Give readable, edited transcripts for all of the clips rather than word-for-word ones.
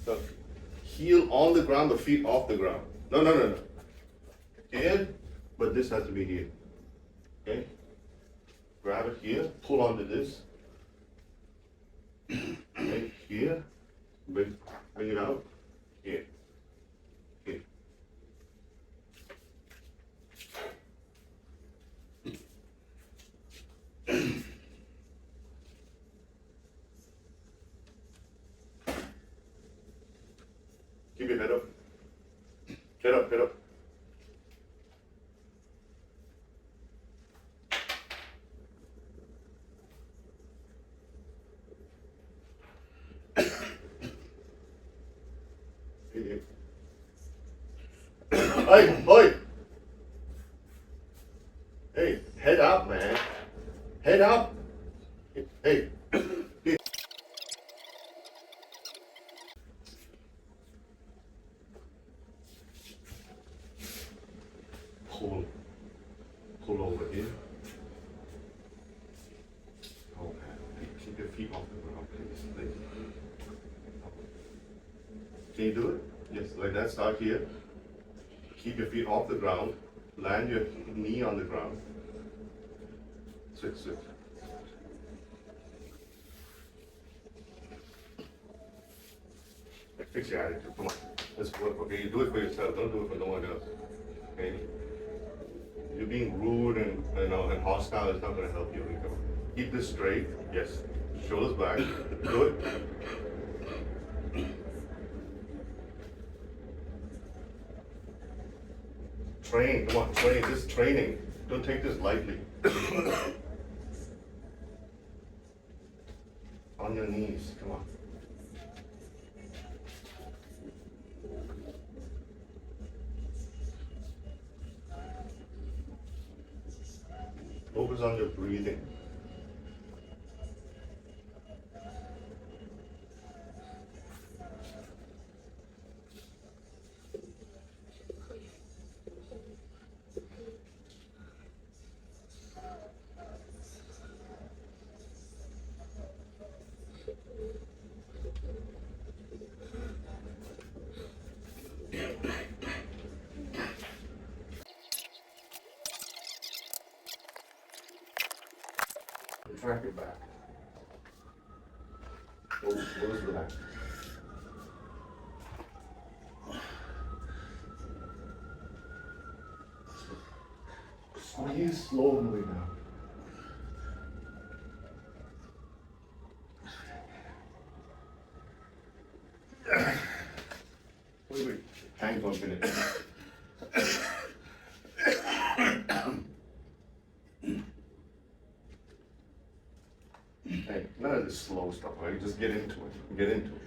So heel on the ground, the feet off the ground. No, no, no, no. Here, but this has to be here. Okay? Grab it here, pull onto this. Okay, here, bring it out. Here. Here. Keep your head up. Head up, head up. Hey, oi! Hey, head up, man. Head up. Hey. Pull. Pull over here. Okay. Keep your feet off the ground, please. Can you do it? Yes, like that. Start here. Keep your feet off the ground. Land your knee on the ground. Switch, switch. Fix your attitude. Come on. Let's work. Okay, you do it for yourself. Don't do it for no one else. Okay? You're being rude and hostile is not going to help you. Keep this straight. Yes. Shoulders back. Do it. Train. Come on, train. This is training. Don't take this lightly. On your knees. Come on. Focus on your breathing. Track it back. Close the back. Squeeze slowly now. Wait. Hang on a minute. Hey, none of this slow stuff, right? Just get into it. Get into it.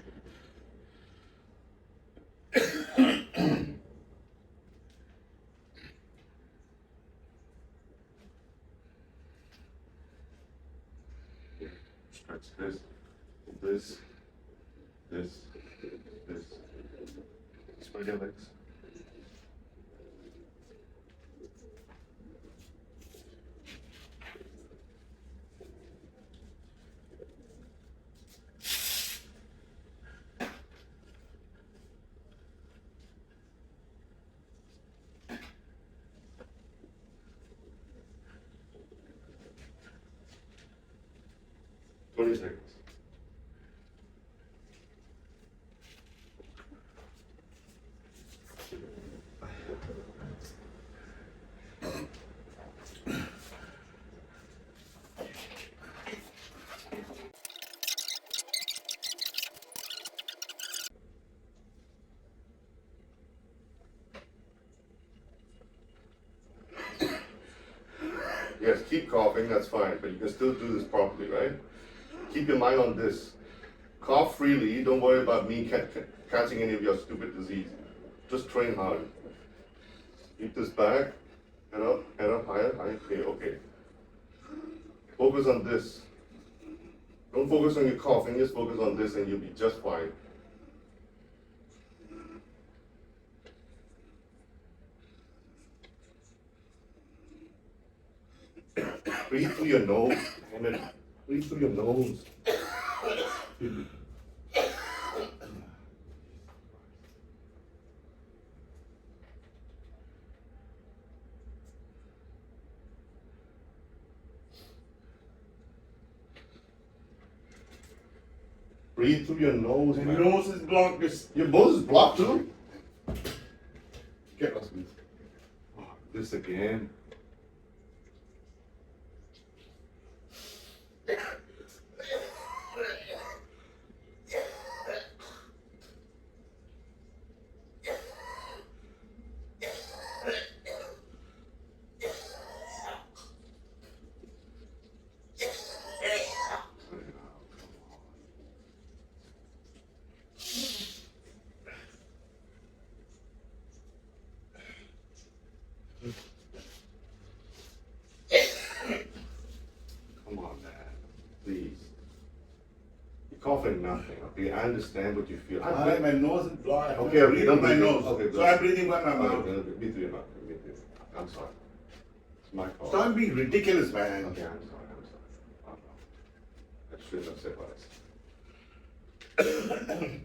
Stretch this. Spread your legs. Seconds. Yes, keep coughing, that's fine, but you can still do this properly, right? Keep your mind on this. Cough freely, don't worry about me catching any of your stupid disease. Just train hard. Keep this back, head up, higher, okay. Focus on this. Don't focus on your coughing, just focus on this and you'll be just fine. Breathe through your nose, damn it. Breathe through your nose. Breathe through your nose, My man. nose is blocked. Your nose is blocked too? Get us this. Oh, this again. Come on, man. Please. You're coughing nothing, okay? I understand what you feel. My nose is blocked. Okay, breathe don't through my breathe. nose. Okay, So good. I'm breathing by my mouth. Okay, breathe through your mouth. Breathe through your mouth. I'm sorry. It's my fault. Stop being ridiculous, man. Okay, I'm sorry. I'm sorry. I shouldn't have said what I said.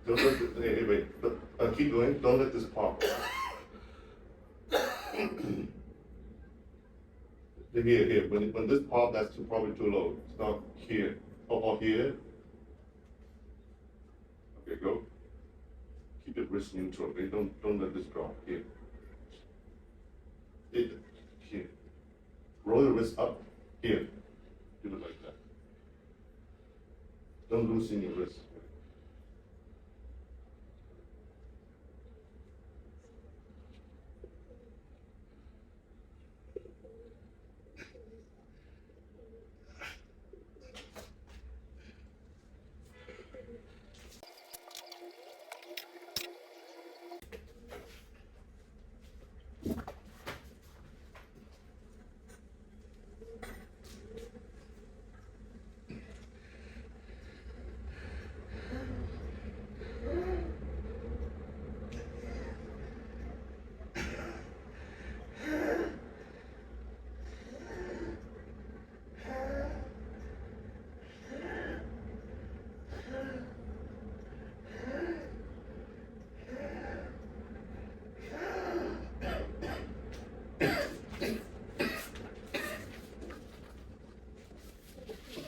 Don't let hey, wait. Keep going. Don't let this pop. Here. When this pop, that's probably too low. Stop here. Or here. Okay, go. Keep it wrist neutral. Okay? Don't let this drop. Here. Here. Roll your wrist up. Here. Do it like that. Don't loosen your wrist.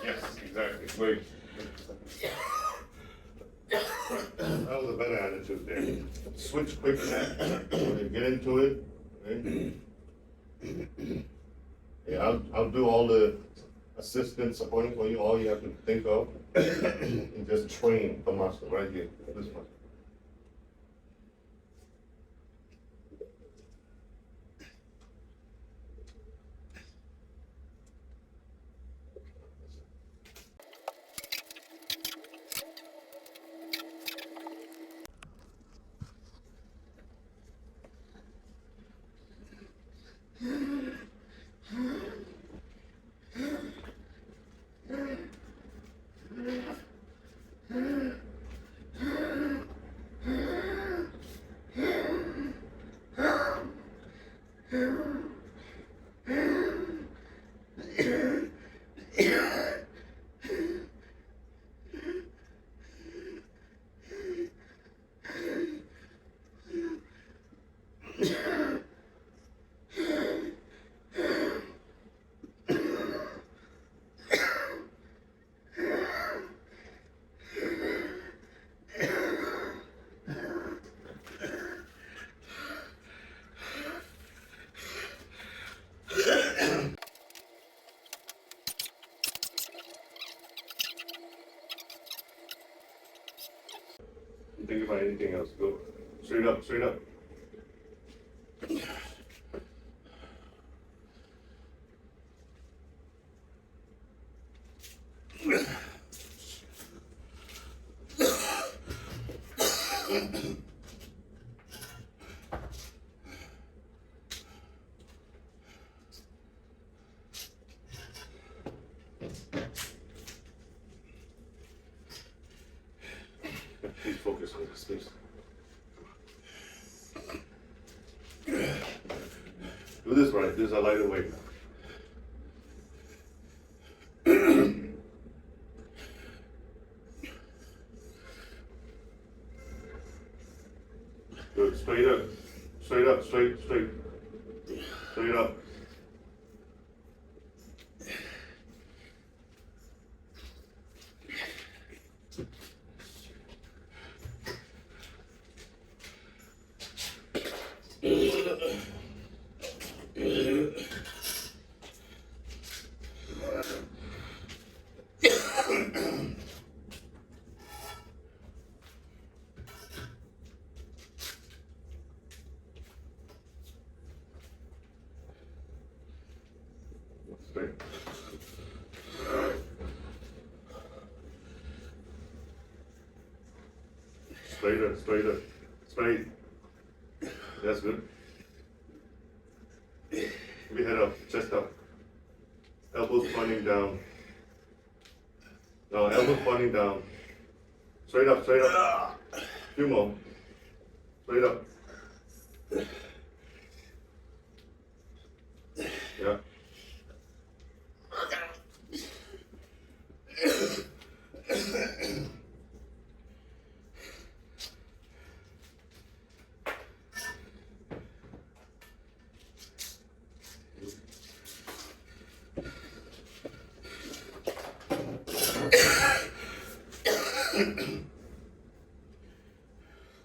Yes, exactly. Wait. That was a better attitude there. Switch quick, get into it. Right? Yeah, I'll do all the assistance supporting for you. All you have to think of and just train the muscle right here. This one. Think about anything else. Go straight up, straight up. space. Do this right. This is a lighter weight. Good. Straight up. Straight up. Straight. Straight. Straight up. Straight. Straighter, straighter, straight. That's good. Keep your head up, chest up. Elbows pointing down. No, elbows pointing down. Straight up, straight up. Few more. Straight up. Yeah.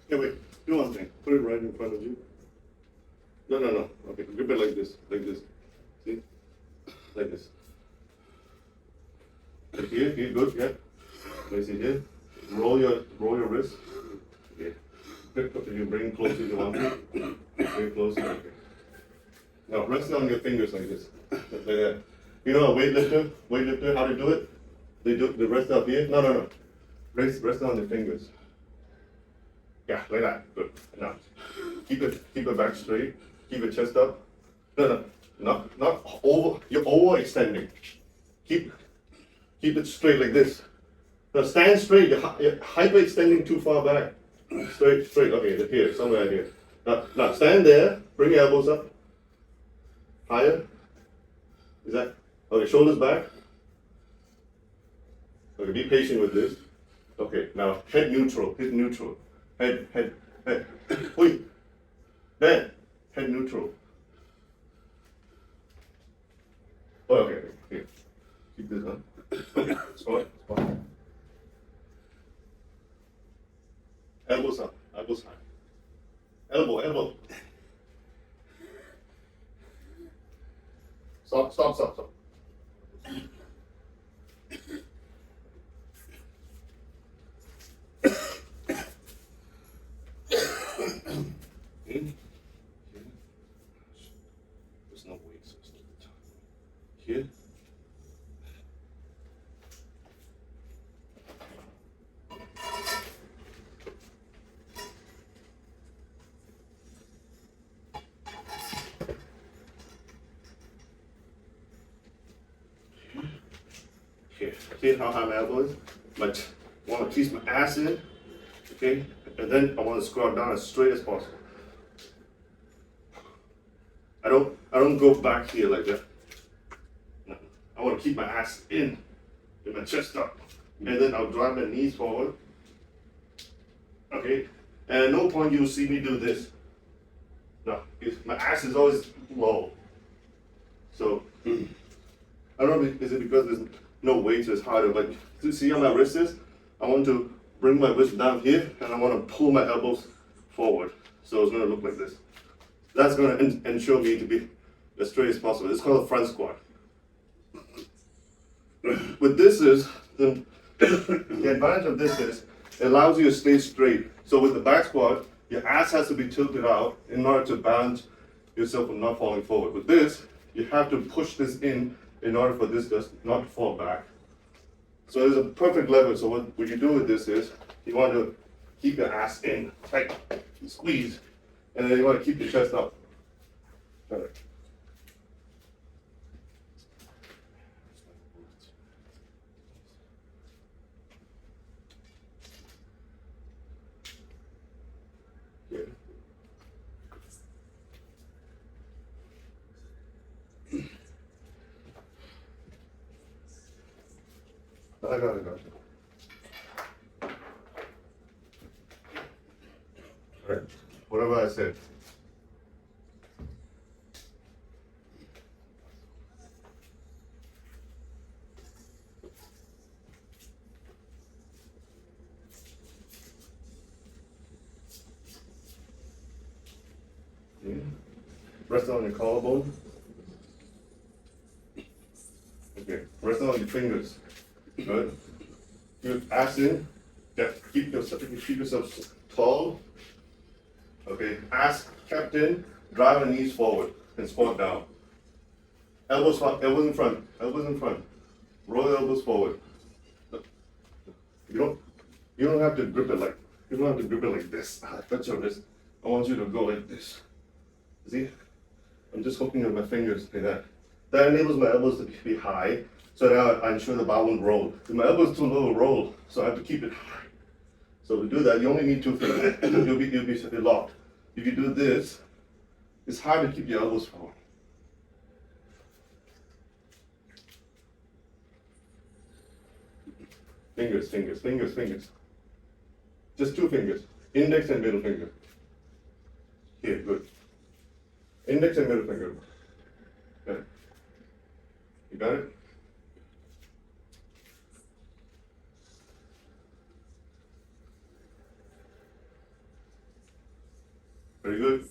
Yeah, wait. Do one thing. Put it right in front of you. No, no, no. Okay, grip it like this. Like this. See? Like this. Like here, here, good, yeah. Place it here. Roll your wrist. Okay. You bring it closer to the one. Bring it closer. Okay. Now rest it on your fingers like this. Like that. You know a weightlifter, how to do it? They rest up here. No, no, no. Rest it on your fingers. Yeah, like that. Good. Now, keep it back straight. Keep your chest up. No, no, not over. You're overextending. Keep it straight like this. Now stand straight. You're hyperextending too far back. Straight. Okay, here, somewhere here. Now stand there. Bring your elbows up. Higher. Is that okay? Shoulders back. Okay, be patient with this. Okay, now head neutral. Hit neutral. Head. Wait. There. Head neutral. Oh, okay. Here. Keep this on. Spot. Elbows up. Elbows high. Elbow. Stop. There's no weight, so it's not the time. Here. Here. See how high my elbow is? But I want to keep my ass in. Okay? And then I want to squat down as straight as possible. I don't go back here like that. No. I want to keep my ass in with my chest up. And then I'll drive my knees forward. Okay? And at no point you'll see me do this. No. My ass is always low. So I don't know, is it because there's no weight, so it's harder, but see how my wrist is? I want to bring my wrist down here, and I want to pull my elbows forward. So it's going to look like this. That's going to ensure me to be as straight as possible. It's called a front squat. What this is, the advantage of this is, it allows you to stay straight. So with the back squat, your ass has to be tilted out in order to balance yourself from not falling forward. With this, you have to push this in order for this not to fall back. So there's a perfect level. So what you do with this is, you want to keep your ass in, tight, squeeze, and then you want to keep your chest up. All right. I got it. Alright, whatever I said. Yeah. Rest on your collarbone. Okay, rest on your fingers. Good. Good. Ass in. Yeah, keep yourself tall. Okay, ass kept in. Drive the knees forward and squat down. Elbows in front. Elbows in front. Roll the elbows forward. You don't have to grip it like this. Touch your wrist. I want you to go like this. See? I'm just hooking with my fingers like that. That enables my elbows to be high, so now I ensure the bar won't roll. If my elbow is too low to roll, so I have to keep it high. So to do that, you only need 2 fingers. you'll be locked. If you do this, it's hard to keep your elbows forward. Fingers. Just 2 fingers. Index and middle finger. Here, good. Index and middle finger. Okay. You got it? Very good.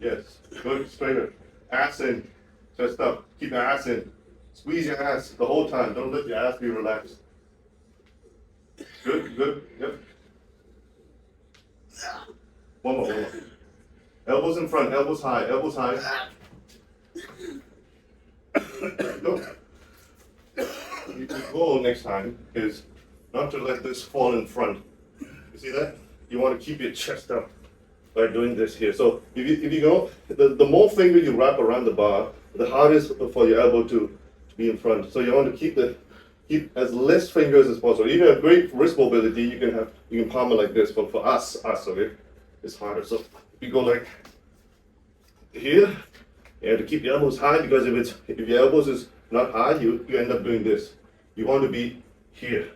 Yes. Good. Straighter. Ass in. Chest up. Keep your ass in. Squeeze your ass the whole time. Don't let your ass be relaxed. Good. Yep. One more. Elbows in front, elbows high. Go. Your goal next time is not to let this fall in front. You see that? You want to keep your chest up by doing this here. So if you go, the more finger you wrap around the bar, the harder it is for your elbow to be in front. So you want to keep as less fingers as possible. If you have great wrist mobility, you can palm it like this. But for us, okay, it's harder. So if you go like here, you have to keep your elbows high, because if your elbows is not high, you end up doing this. You want to be here.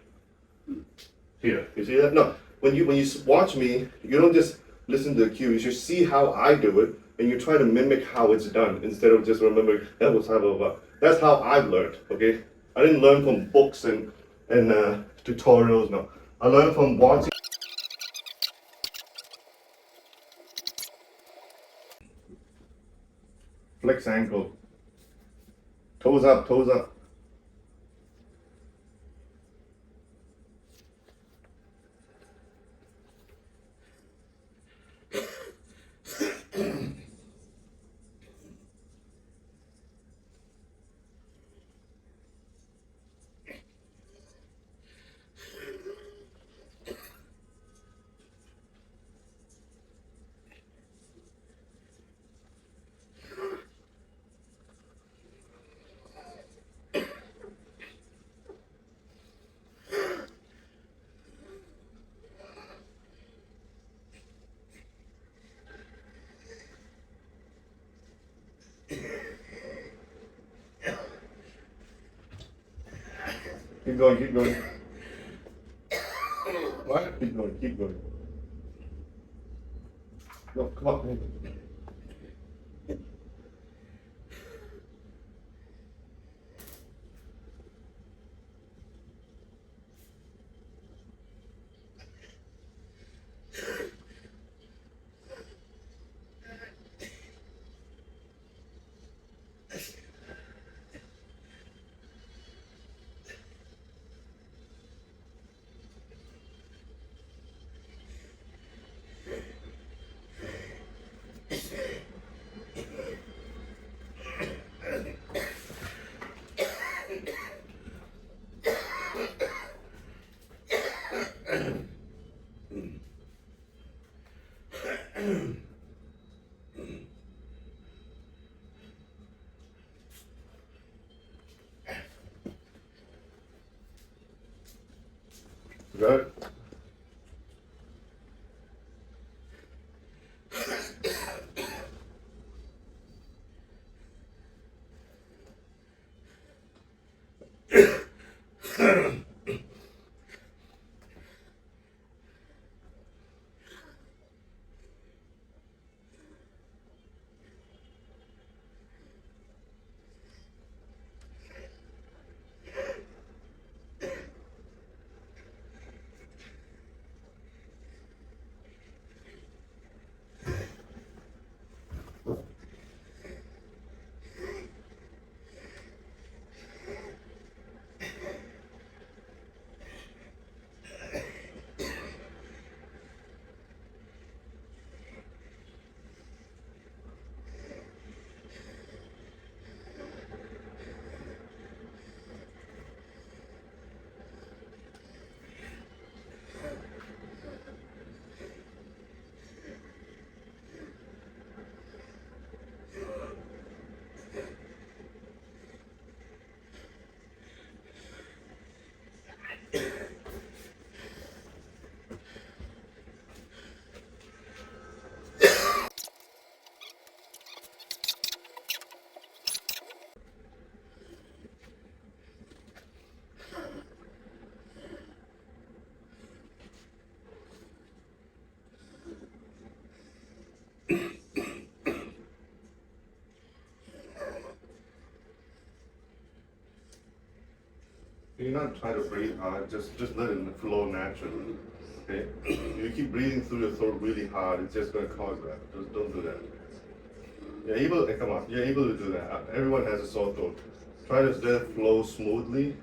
Here. You see that? No. When you watch me, you don't just listen to the cue. You should see how I do it, and you try to mimic how it's done instead of just remembering elbows high, blah, blah, blah. That's how I've learned. Okay. I didn't learn from books and tutorials. No. I learned from watching. Flex ankle. Toes up. Keep going. What? Keep going. No, come on. Got it? You're not trying to breathe hard, just let it flow naturally. Okay? If you keep breathing through your throat really hard, it's just gonna cause that. Just don't do that. You're able come on, you're able to do that. Everyone has a sore throat. Try to let it flow smoothly.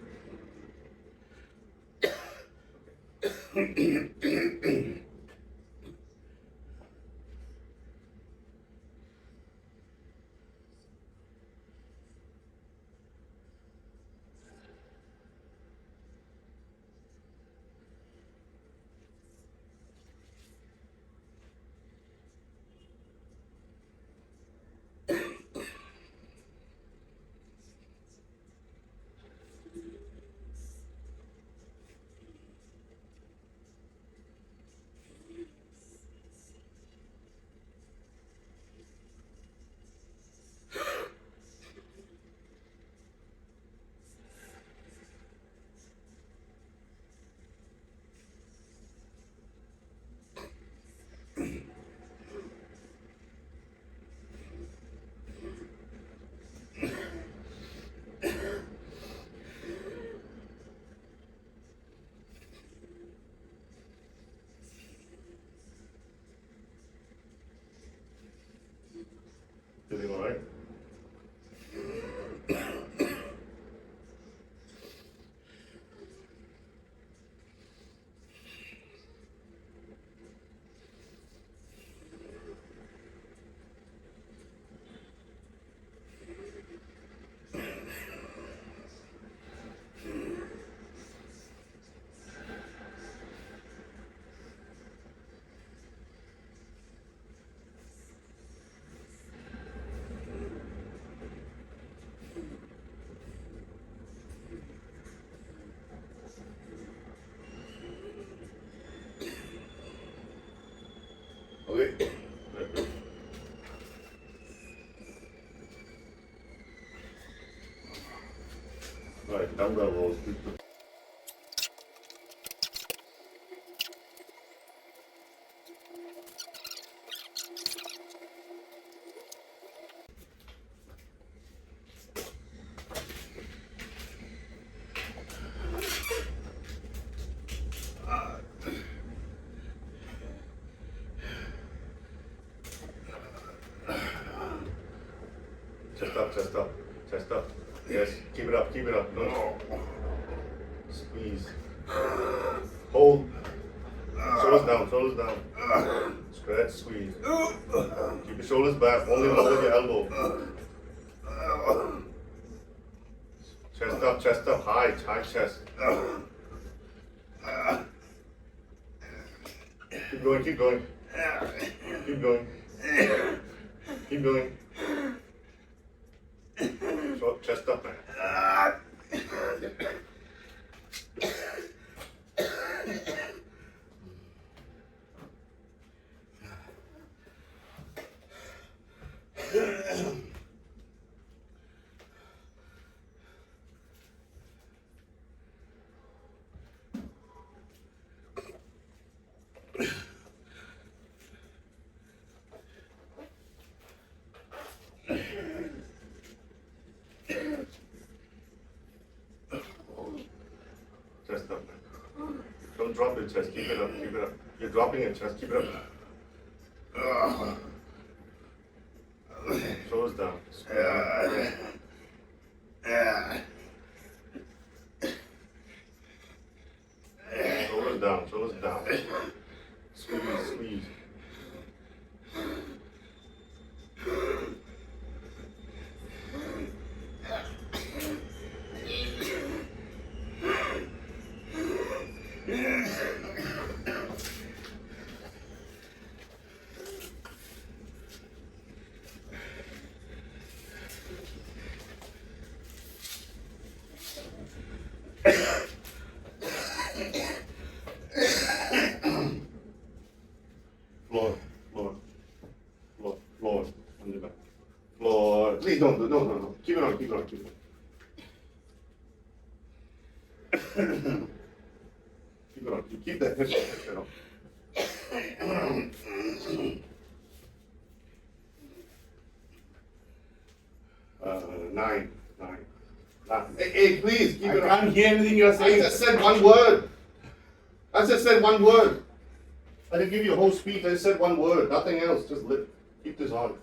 Feeling alright? Okay. Right, dumbbell rolls. Chest up, chest up, chest up. Yes, keep it up, keep it up. No. Squeeze. Hold. Shoulders down, shoulders down. Stretch, squeeze. Keep your shoulders back, only lower your elbow. Chest up, high chest. Keep going, keep going. Keep going. Keep going. Short chest up, man. Chest up, man. Don't drop your chest, keep it up, keep it up. You're dropping your chest, keep it up. Shoulders down. Shoulders down, shoulders down. Squeeze, squeeze. Floor, floor, floor, floor, on the back. Floor, please don't, no. Keep it on, keep it on, keep it on. Keep it on, keep that head on. 9. Hey, please keep I it on. can't hear anything you're I saying. just said one word. I just said one word. I didn't give you a whole speech. I just said one word. Nothing else. Just keep this on.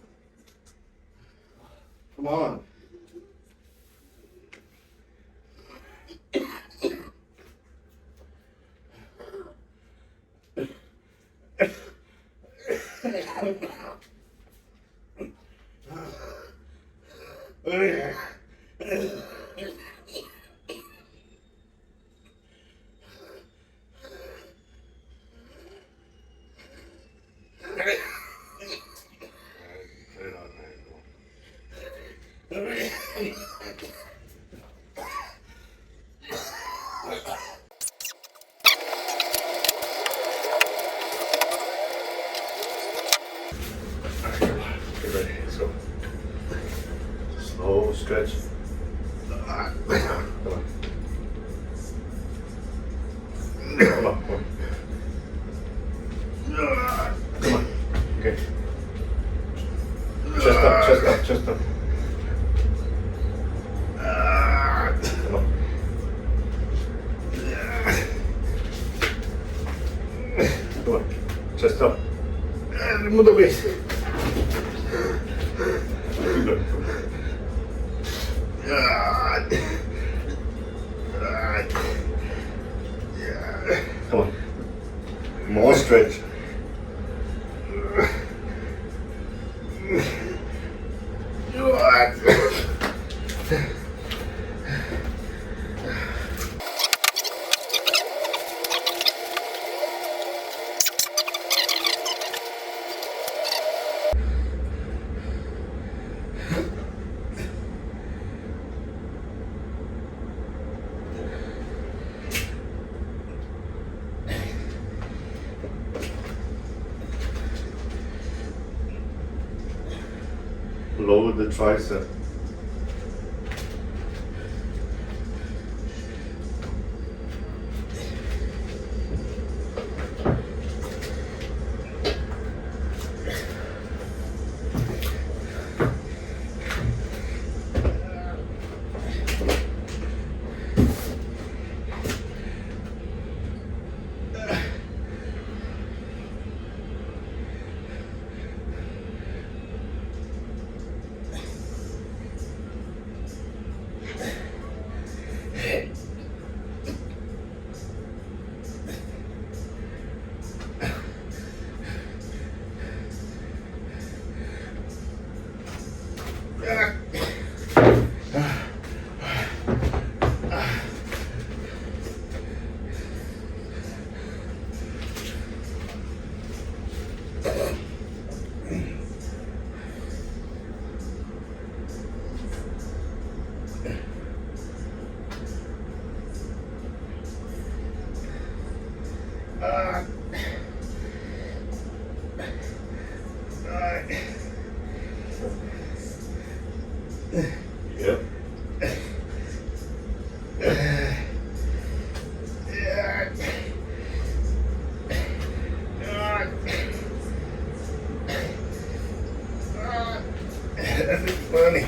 Come on. Put it on there. Get ready. Let's go. Slow stretch. Come on. Come on. Come on. Come on. Okay. Chest up, chest up, chest up. Come on. Come on. Chest up. And remove the waist. Keep going. Come on. More stretch. Lower the tricep. Yep. That's funny.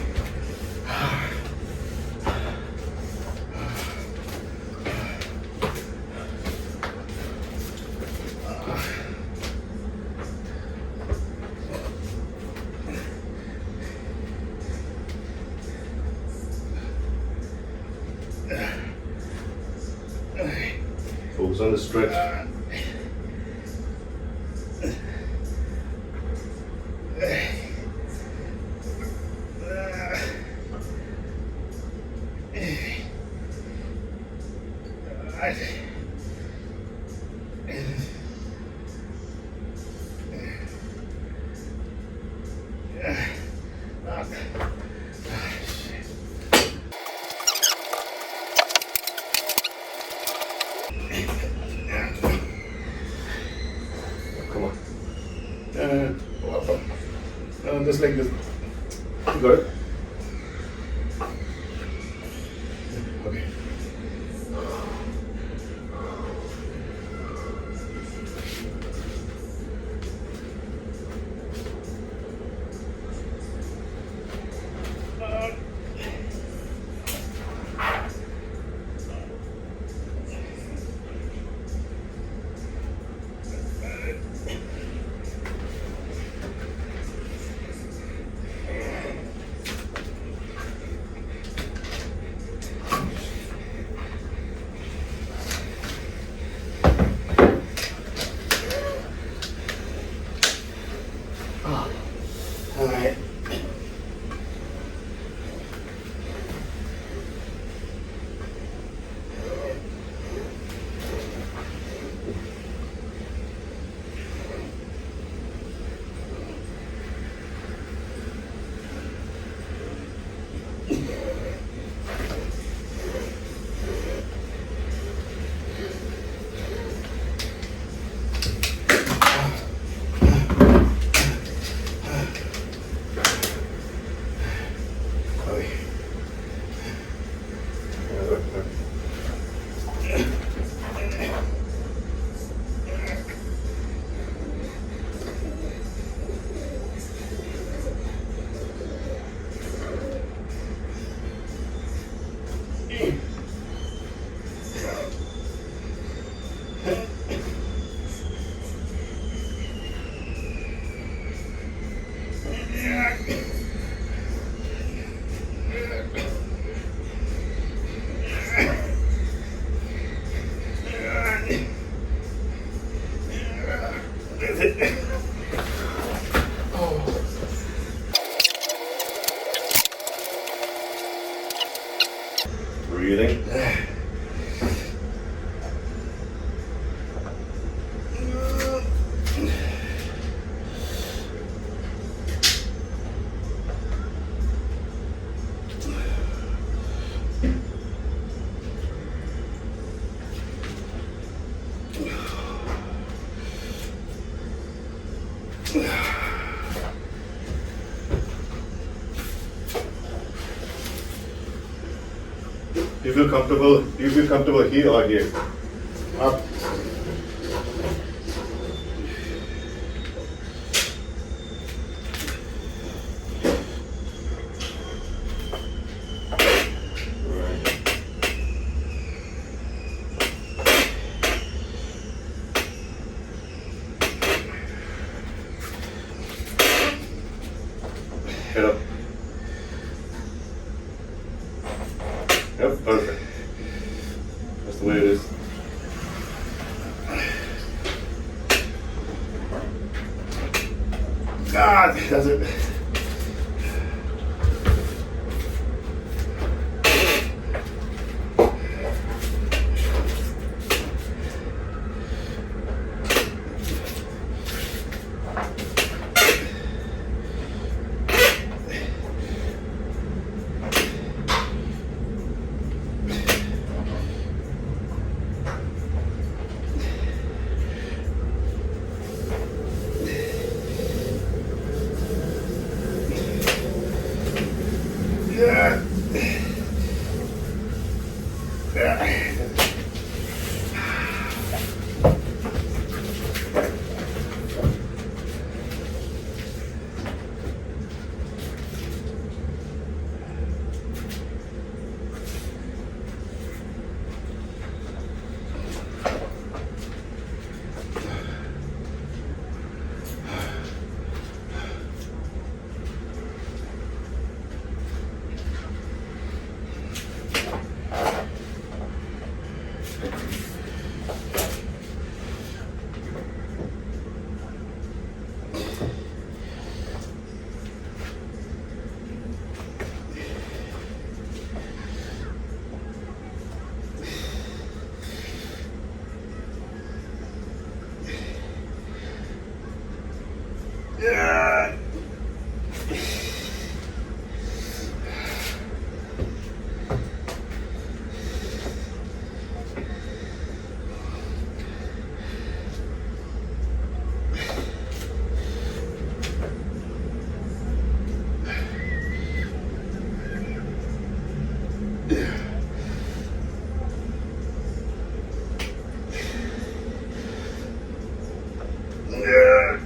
Focus on the stretch. Come on. Just like this. You got it? Okay. breathing. You feel comfortable? Do you feel comfortable here or here? Up. Head up. Yep, perfect. That's the way it is. God, does it? Yeah. Yeah. Yeah. Yeah.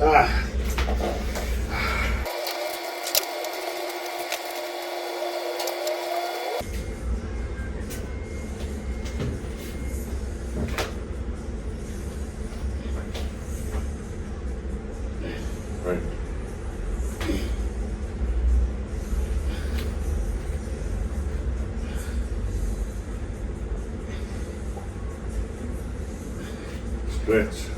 Ah. Right. Stretch.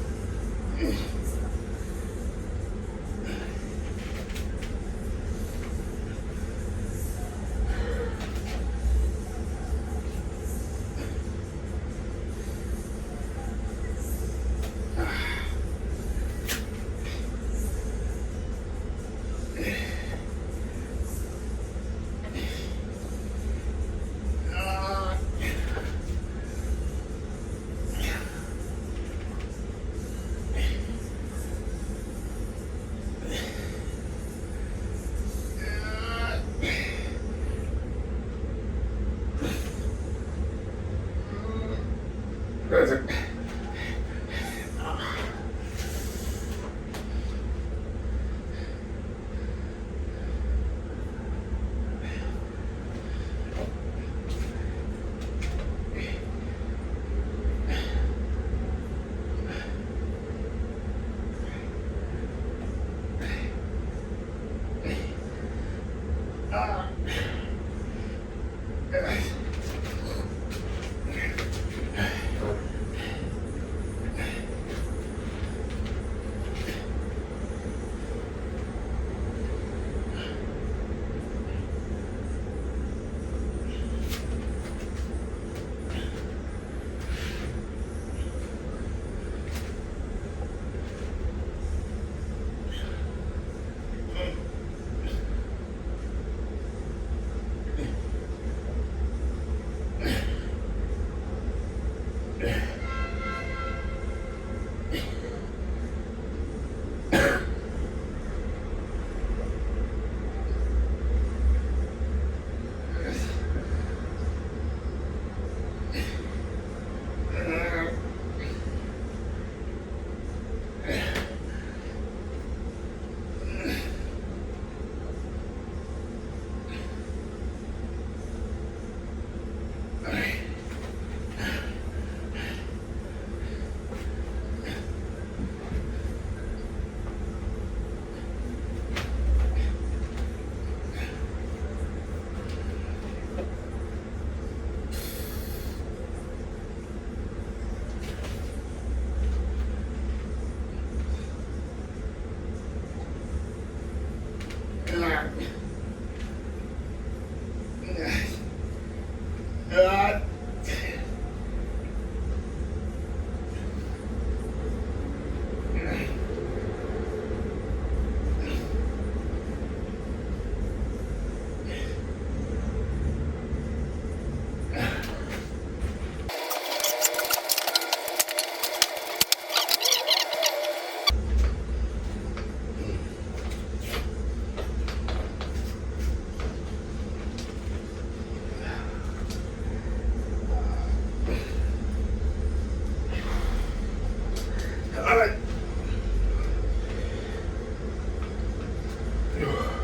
That's it.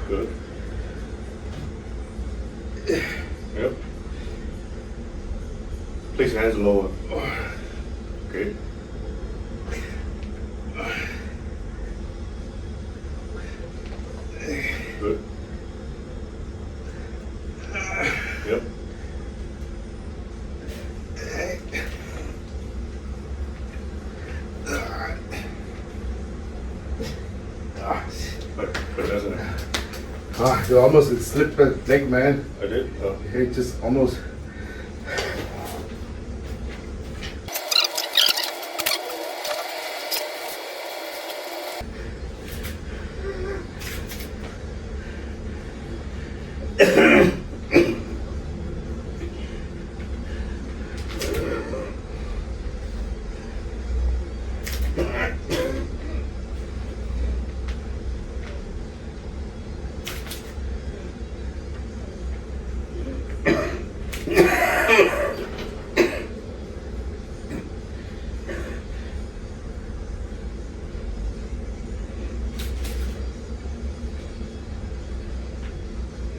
Good. Yep. Place your hands lower. Okay. Good. Yep. But doesn't it? Ah, you almost slipped that leg, man. I did? Oh. It just almost